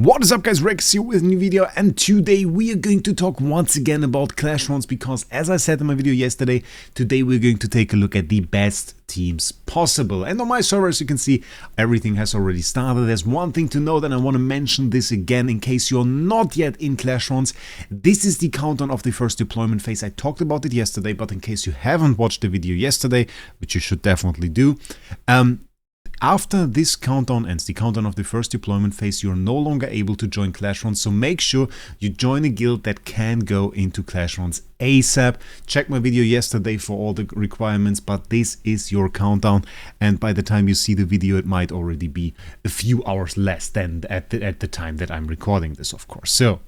What is up, guys? Wraec here with a new video, and today we are going to talk once again about Clashfronts because, as I said in my video yesterday, today we're going to take a look at the best teams possible. And on my server, as you can see, everything has already started. There's one thing to note, and I want to mention this again in case you're not yet in Clashfronts. This is the countdown of the first deployment phase. I talked about it yesterday, but in case you haven't watched the video yesterday, which you should definitely do, after this countdown ends, the countdown of the first deployment phase, you're no longer able to join Clashfronts, so make sure you join a guild that can go into Clashfronts ASAP. Check my video yesterday for all the requirements, but this is your countdown, and by the time you see the video, it might already be a few hours less than at the time that I'm recording this, of course. So,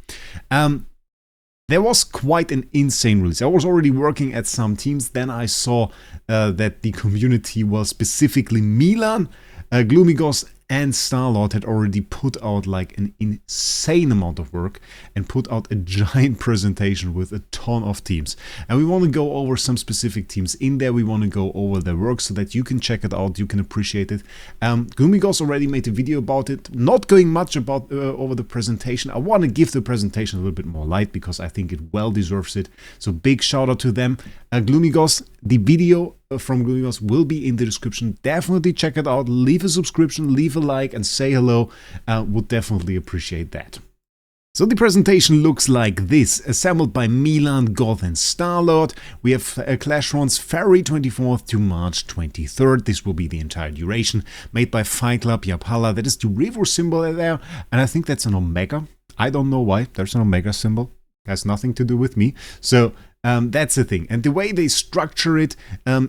there was quite an insane release. I was already working at some teams, then I saw that the community was specifically Milan, Gloomy Ghost and Starlord had already put out like an insane amount of work and put out a giant presentation with a ton of teams. And we want to go over some specific teams in there. We want to go over their work so that you can check it out, you can appreciate it. Gloomy Ghost already made a video about it, not going much about over the presentation. I want to give the presentation a little bit more light because I think it well deserves it. So big shout out to them. Gloomy Ghost, the video from Gloomy Ghost will be in the description. Definitely check it out. Leave a subscription, leave a like, and say hello. Would definitely appreciate that. So the presentation looks like this, assembled by Milan, Goth and Starlord. We have Clashfronts February 24th to March 23rd. This will be the entire duration. Made by Fight Club Yapala. That is the river symbol there, and I think that's an Omega. I don't know why. There's an Omega symbol. Has nothing to do with me. So that's the thing. And the way they structure it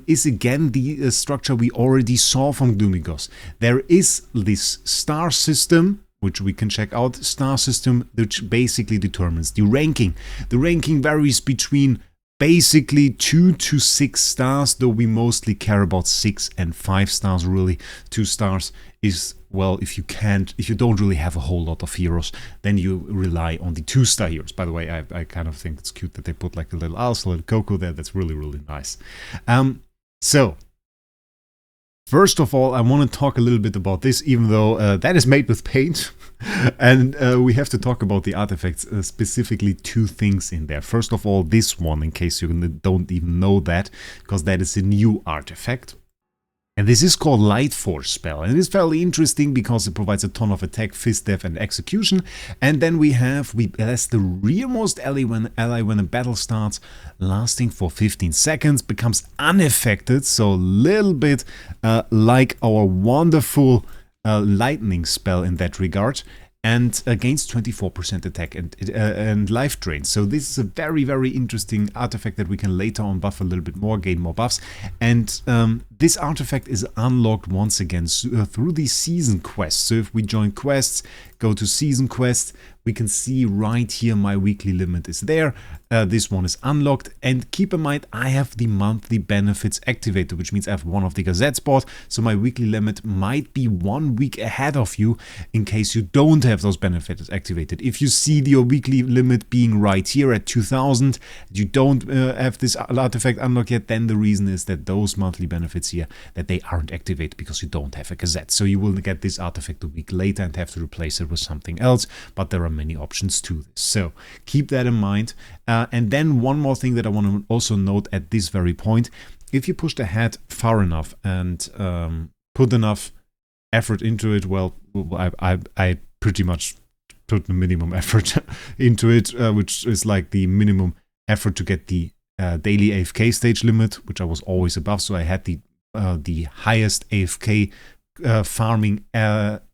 is again the structure we already saw from Gloomy Ghost. There is this star system, which we can check out, star system, which basically determines the ranking. The ranking varies between basically 2 to 6 stars, though we mostly care about 6 and 5 stars really. 2 stars is, well, if you don't really have a whole lot of heroes, then you rely on the 2-star heroes. By the way, I kind of think it's cute that they put like a little Alce, a little Coco there. That's really, really nice. So, first of all, I want to talk a little bit about this, even though that is made with paint. And we have to talk about the artifacts, specifically 2 things in there. First of all, this one, in case you don't even know that, because that is a new artifact. And this is called Light Force spell, and it is fairly interesting because it provides a ton of attack, fist def, and execution. And then we bless the rearmost ally when a battle starts, lasting for 15 seconds, becomes unaffected, so a little bit like our wonderful lightning spell in that regard, and gains 24% attack and life drain. So this is a very, very interesting artifact that we can later on buff a little bit more, gain more buffs. And this artifact is unlocked once again through the season quests. So if we join quests, go to season quests, we can see right here my weekly limit is there. This one is unlocked, and keep in mind I have the monthly benefits activated, which means I have one of the gazettes bought, so my weekly limit might be 1 week ahead of you in case you don't have those benefits activated. If you see your weekly limit being right here at 2000, you don't have this artifact unlocked yet, then the reason is that those monthly benefits here, that they aren't activated because you don't have a gazette. So you will get this artifact a week later and have to replace it with something else, but there are many options to this. So keep that in mind. And then one more thing that I want to also note at this very point, if you push ahead far enough and put enough effort into it, well, I pretty much put the minimum effort into it, which is like the minimum effort to get the daily AFK stage limit, which I was always above, so I had the highest AFK farming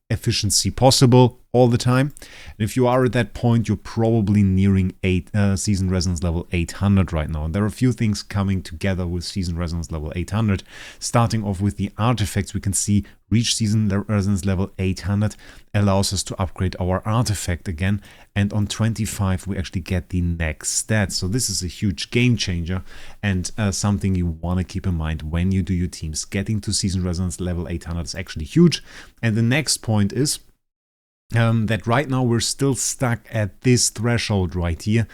efficiency possible all the time. And if you are at that point, you're probably nearing season resonance level 800 right now. And there are a few things coming together with season resonance level 800. Starting off with the artifacts, we can see reach season resonance level 800 allows us to upgrade our artifact again, and on 25 we actually get the next stat. So this is a huge game changer and something you want to keep in mind when you do your teams. Getting to season resonance level 800 is actually huge. And the next point is that right now we're still stuck at this threshold right here.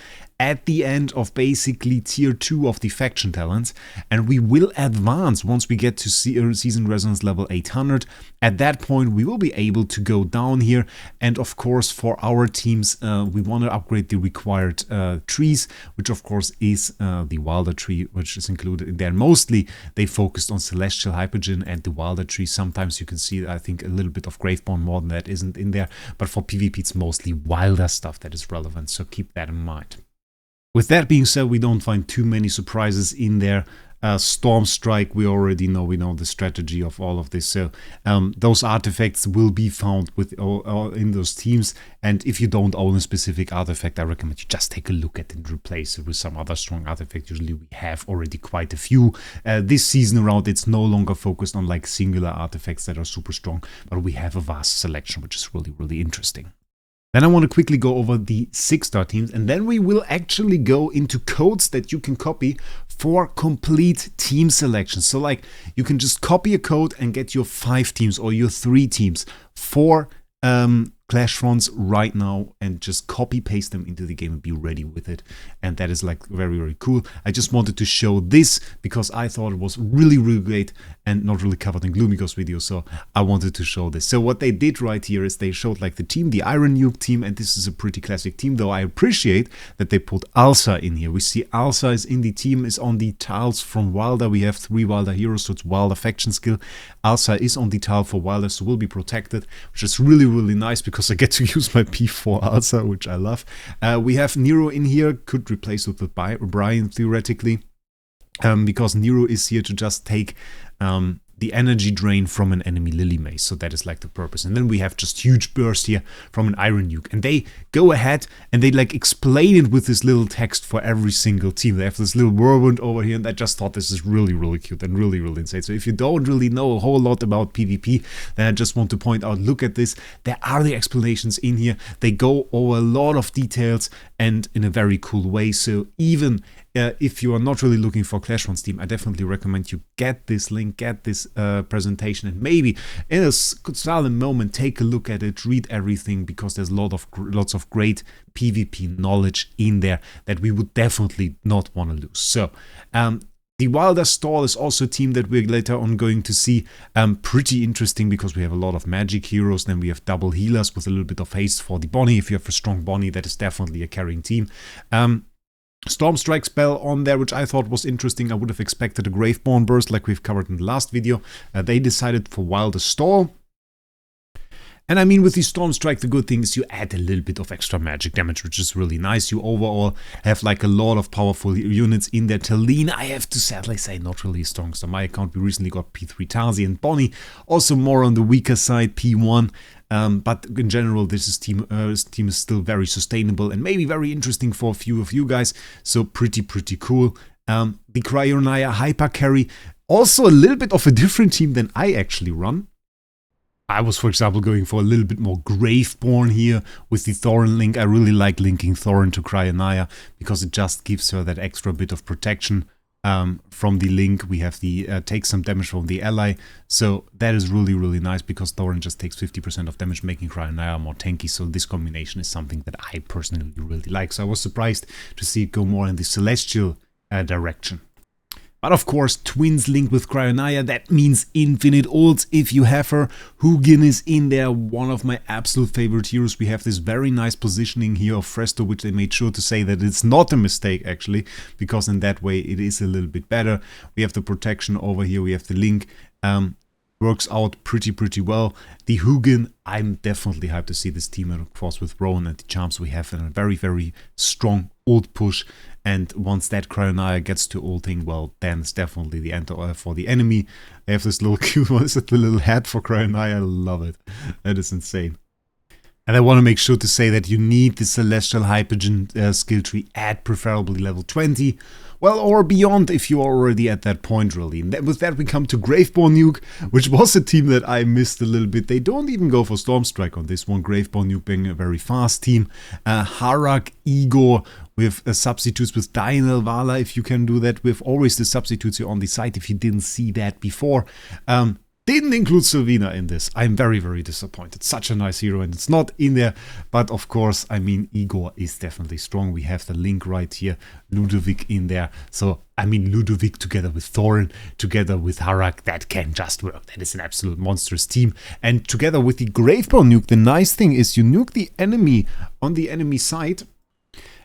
at the end of basically tier 2 of the faction talents, and we will advance once we get to season resonance level 800. At that point we will be able to go down here, and of course for our teams we want to upgrade the required trees, which of course is the Wilder tree, which is included in there. Mostly they focused on Celestial Hypergen and the Wilder tree. Sometimes you can see, I think, a little bit of Graveborn more than that isn't in there, but for PvP it's mostly Wilder stuff that is relevant, so keep that in mind. With that being said, we don't find too many surprises in there. Storm Strike, we already know, we know the strategy of all of this, so those artifacts will be found in those teams, and if you don't own a specific artifact, I recommend you just take a look at it and replace it with some other strong artifact. Usually we have already quite a few. This season around, it's no longer focused on like singular artifacts that are super strong, but we have a vast selection, which is really, really interesting. Then I want to quickly go over the 6-star teams, and then we will actually go into codes that you can copy for complete team selection. So like you can just copy a code and get your 5 teams or your 3 teams for Clashfronts right now, and just copy paste them into the game and be ready with it. And that is like very, very cool. I just wanted to show this because I thought it was really, really great and not really covered in Gloomigo's video, so I wanted to show this. So what they did right here is they showed like the team, the Iron Nuke team, and this is a pretty classic team, though I appreciate that they put Alsa in here. We see Alsa is in the team, is on the tiles from Wilder. We have 3 Wilder heroes, so it's Wilder faction skill. Alsa is on the tile for Wilder, so will be protected, which is really, really nice because I get to use my P4 Alsa, which I love. We have Nero in here, could replace it with Brian theoretically, because Nero is here to just take the energy drain from an enemy Lily Mace, so that is like the purpose. And then we have just huge burst here from an Iron Nuke, and they go ahead and they like explain it with this little text for every single team. They have this little whirlwind over here, and I just thought this is really, really cute and really, really insane. So if you don't really know a whole lot about PvP, then I just want to point out, look at this, there are the explanations in here. They go over a lot of details and in a very cool way. So even if you are not really looking for Clashfronts team, I definitely recommend you get this link, get this presentation, and maybe in a silent moment take a look at it, read everything, because there's lots of great PvP knowledge in there that we would definitely not want to lose. So the Wilder Stall is also a team that we're later on going to see. Pretty interesting because we have a lot of magic heroes. Then we have double healers with a little bit of haste for the Bonnie. If you have a strong Bonnie, that is definitely a carrying team. Storm Strike spell on there, which I thought was interesting. I would have expected a Graveborn burst like we've covered in the last video. They decided for Wilder Stall. And I mean, with the Storm Strike, the good thing is you add a little bit of extra magic damage, which is really nice. You overall have like a lot of powerful units in there. Talene, I have to sadly say, not really strong. So my account, we recently got P3 Tazi and Bonnie, also more on the weaker side, P1. But in general, this team is still very sustainable and maybe very interesting for a few of you guys. So pretty cool. The Cryonaya Hypercarry, also a little bit of a different team than I actually run. I was, for example, going for a little bit more Graveborn here with the Thorin link. I really like linking Thorin to Cryonaya because it just gives her that extra bit of protection. From the link, we have the take some damage from the ally, so that is really, really nice because Thorin just takes 50% of damage, making Cryonaya more tanky. So this combination is something that I personally really like. So I was surprised to see it go more in the Celestial direction. But of course, twins link with Cryonaya, that means infinite ults if you have her. Hugin is in there, one of my absolute favorite heroes. We have this very nice positioning here of Fresto, which they made sure to say that it's not a mistake actually, because in that way it is a little bit better. We have the protection over here, we have the link. Works out pretty well. The Hugin, I'm definitely hyped to see this team, and of course with Rowan and the charms we have, and a very strong ult push. And once that Cryonaya gets to ulting, well, then it's definitely the end for the enemy. They have this little cute one, is it the little hat for Cryonaya? I love it. That is insane. And I want to make sure to say that you need the Celestial Hypergen skill tree at preferably level 20. Well, or beyond if you are already at that point, really. And with that we come to Graveborn Nuke, which was a team that I missed a little bit. They don't even go for Storm Strike on this one. Graveborn Nuke being a very fast team. Harak, Igor, with substitutes with Dianel, Vala, if you can do that. With always the substitutes here on the side, if you didn't see that before. didn't include Sylvina in this. I'm very, very disappointed. Such a nice hero and it's not in there. But of course, I mean, Igor is definitely strong. We have the link right here. Ludovic in there. So, I mean, Ludovic together with Thorin, together with Harak, that can just work. That is an absolute monstrous team. And together with the Gravebone nuke, the nice thing is you nuke the enemy on the enemy side.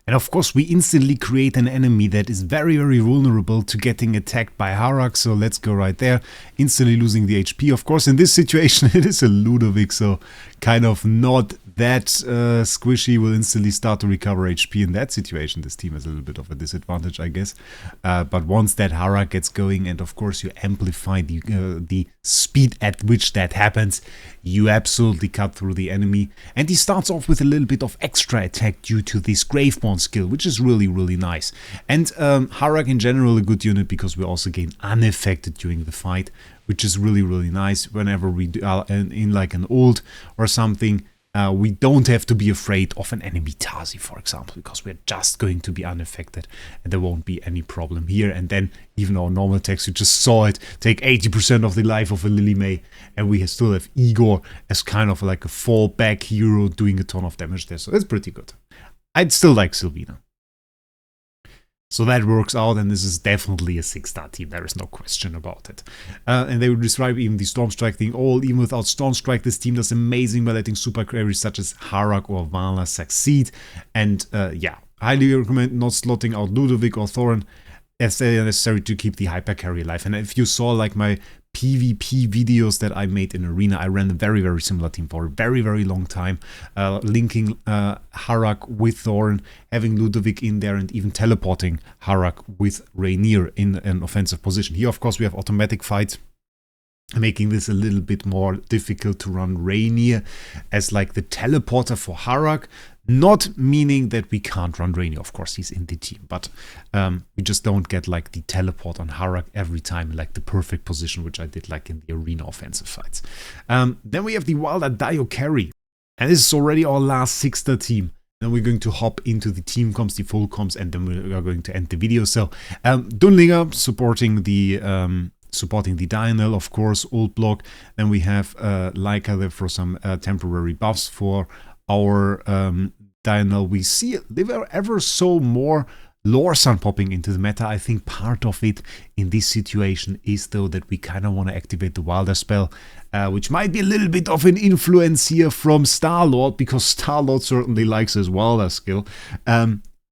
And of course, we instantly create an enemy that is very, very vulnerable to getting attacked by Harak. So let's go right there. Instantly losing the HP. Of course, in this situation, it is a Ludovic. So kind of not that squishy. Will instantly start to recover HP in that situation. This team has a little bit of a disadvantage, I guess. But once that Harak gets going, and of course you amplify the speed at which that happens, you absolutely cut through the enemy. And he starts off with a little bit of extra attack due to this Gravebone skill, which is really, really nice. And Harak in general a good unit because we also gain unaffected during the fight, which is really, really nice. Whenever we are in like an ult or something, we don't have to be afraid of an enemy Tazi, for example, because we're just going to be unaffected and there won't be any problem here. And then even our normal attacks, you just saw it, take 80% of the life of a Lily May, and we still have Igor as kind of like a fallback hero doing a ton of damage there. So that's pretty good. I'd still like Sylvina. So that works out, and this is definitely a 6-star team, there is no question about it. And they would describe even the Stormstrike thing, even without Stormstrike, this team does amazing by letting super carries such as Harak or Vala succeed. And yeah, highly recommend not slotting out Ludovic or Thorin as they are necessary to keep the Hypercarry alive. And if you saw like my PvP videos that I made in Arena, I ran a very, very similar team for a very, very long time, linking Harak with Thorin, having Ludovic in there, and even teleporting Harak with Rainier in an offensive position. Here, of course, we have automatic fights, making this a little bit more difficult to run Rainier as like the teleporter for Harak. Not meaning that we can't run Rainier, of course he's in the team, but we just don't get like the teleport on Harak every time, like the perfect position, which I did like in the Arena offensive fights. Then we have the Wilder Dio carry, and this is already our last 6-star team. Then we're going to hop into the team comps, the full comps, and then we are going to end the video. So Dunlinger supporting the Dianel, of course, old block. Then we have Leica there for some temporary buffs for our Dianel. We see ever so more Lorsan popping into the meta. I think part of it in this situation is though that we kind of want to activate the Wilder spell, which might be a little bit of an influence here from Star-Lord, because Star-Lord certainly likes his Wilder skill.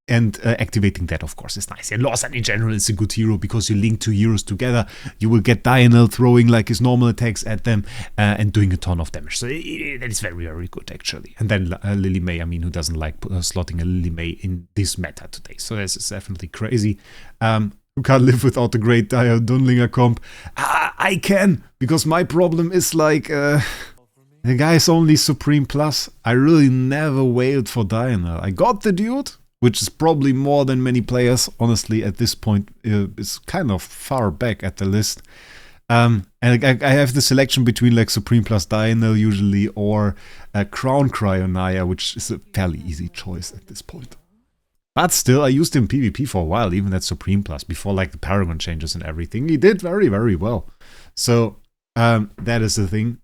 And activating that, of course, is nice. And Lorsan in general is a good hero because you link two heroes together. You will get Dianel throwing like his normal attacks at them and doing a ton of damage. So that is very, very good, actually. And then Lily May, I mean, who doesn't like slotting a Lily May in this meta today? So this is definitely crazy. Who can't live without the great Dunlinger comp? I can, because my problem is like... the guy's only Supreme Plus. I really never wailed for Dianel. I got the dude, which is probably more than many players, honestly, at this point. It's kind of far back at the list. And I have the selection between like Supreme plus Dianel usually, or Crown Cryonaya, which is a fairly easy choice at this point. But still, I used him PvP for a while, even at Supreme plus, before like the Paragon changes and everything. He did very, very well. So that is the thing.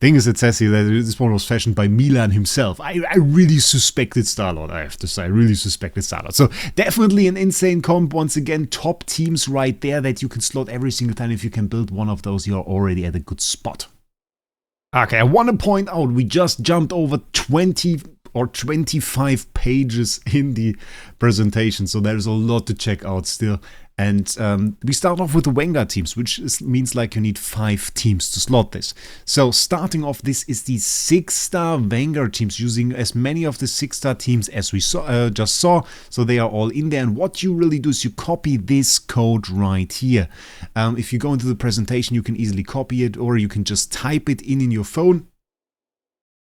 Thing is, it says here that this one was fashioned by Milan himself. I really suspected Star-Lord, I have to say. I really suspected Star-Lord. So definitely an insane comp. Once again, top teams right there that you can slot every single time. If you can build one of those, you're already at a good spot. Okay, I want to point out, we just jumped over 20 or 25 pages in the presentation. So there's a lot to check out still. And we start off with the Vanguard teams, which means like you need 5 teams to slot this. So starting off, this is the 6-star Vanguard teams, using as many of the 6-star teams as we just saw. So they are all in there. And what you really do is you copy this code right here. If you go into the presentation, you can easily copy it, or you can just type it in your phone.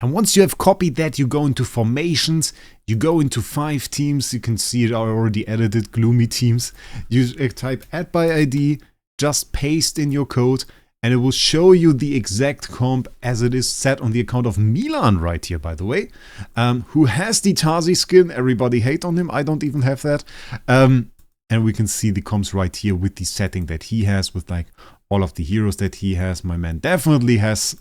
And once you have copied that, you go into formations, you go into 5 teams, you can see it already edited, gloomy teams. You type add by ID, just paste in your code, and it will show you the exact comp as it is set on the account of Milan right here, by the way, who has the Tazi skin. Everybody hate on him, I don't even have that. And we can see the comps right here with the setting that he has, with like all of the heroes that he has. My man definitely has,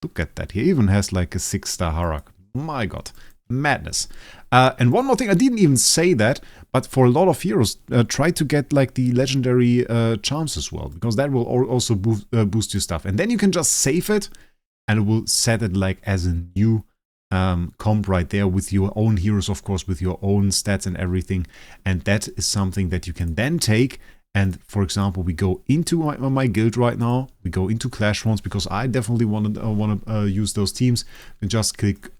look at that, he even has like a 6-star Harak. My god, madness. And one more thing, I didn't even say that, but for a lot of heroes, try to get like the legendary charms as well, because that will also boost your stuff. And then you can just save it, and it will set it like as a new comp right there with your own heroes, of course, with your own stats and everything. And that is something that you can then take. And for example, we go into my guild right now. We go into Clashfronts because I definitely want to use those teams. We just click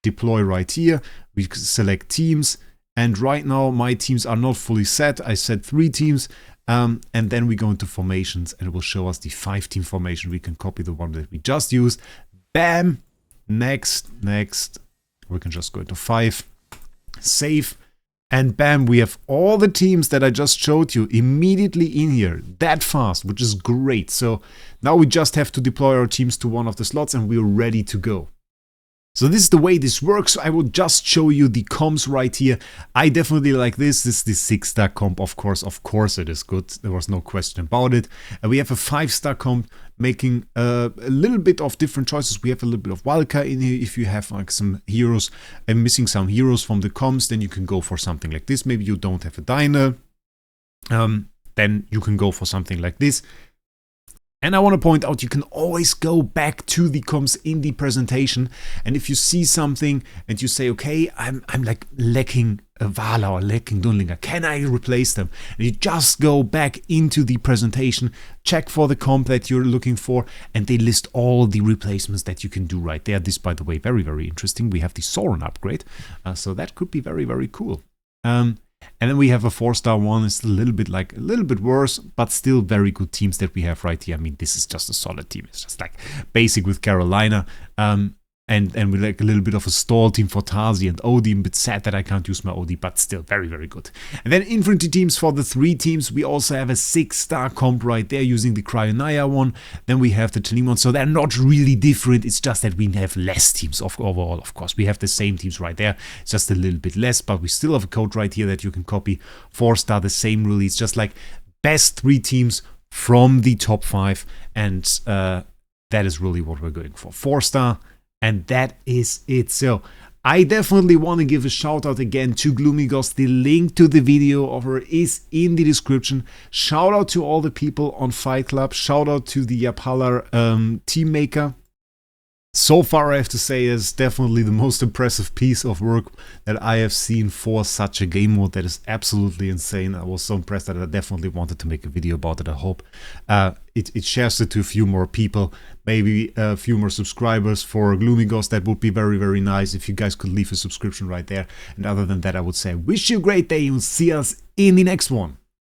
deploy right here. We select teams. And right now my teams are not fully set. I set 3 teams. And then we go into formations and it will show us the 5-team formation. We can copy the one that we just used. Bam! Next. We can just go into 5. Save. And bam, we have all the teams that I just showed you immediately in here, that fast, which is great. So now we just have to deploy our teams to one of the slots and we're ready to go. So this is the way this works. I will just show you the comps right here. I definitely like this. This is the 6-star comp, of course. Of course it is good. There was no question about it. We have a 5-star comp making a little bit of different choices. We have a little bit of wildcard in here. If you have like some heroes and missing some heroes from the comps, then you can go for something like this. Maybe you don't have a diner. Then you can go for something like this. And I want to point out, you can always go back to the comps in the presentation. And if you see something and you say, okay, I'm like lacking a Vala or lacking Dunlinger, can I replace them? And you just go back into the presentation, check for the comp that you're looking for, and they list all the replacements that you can do right there. This, by the way, very, very interesting. We have the Sauron upgrade, so that could be very, very cool. And then we have a 4-star one. It's a little bit worse, but still very good teams that we have right here. I mean, this is just a solid team. It's just like basic with Carolina. And we like a little bit of a stall team for Tazi and Odie. I'm a bit sad that I can't use my Odie, but still very, very good. And then infantry teams for the 3 teams. We also have a 6-star comp right there using the Cryonaya one. Then we have the Talim one. So they're not really different. It's just that we have less teams overall, of course. We have the same teams right there. It's just a little bit less, but we still have a code right here that you can copy. 4-star, the same release. Just like best 3 teams from the top 5. And that is really what we're going for. 4-star. And that is it. So I definitely want to give a shout out again to Gloomy Ghost. The link to the video of her is in the description. Shout out to all the people on Fight Club. Shout out to the Yapalar team maker. So far, I have to say, is definitely the most impressive piece of work that I have seen for such a game mode. That is absolutely insane. I was so impressed that I definitely wanted to make a video about it. I hope it shares it to a few more people, maybe a few more subscribers for Gloomy Ghost. That would be very, very nice if you guys could leave a subscription right there. And other than that, I would say, wish you a great day and see us in the next one.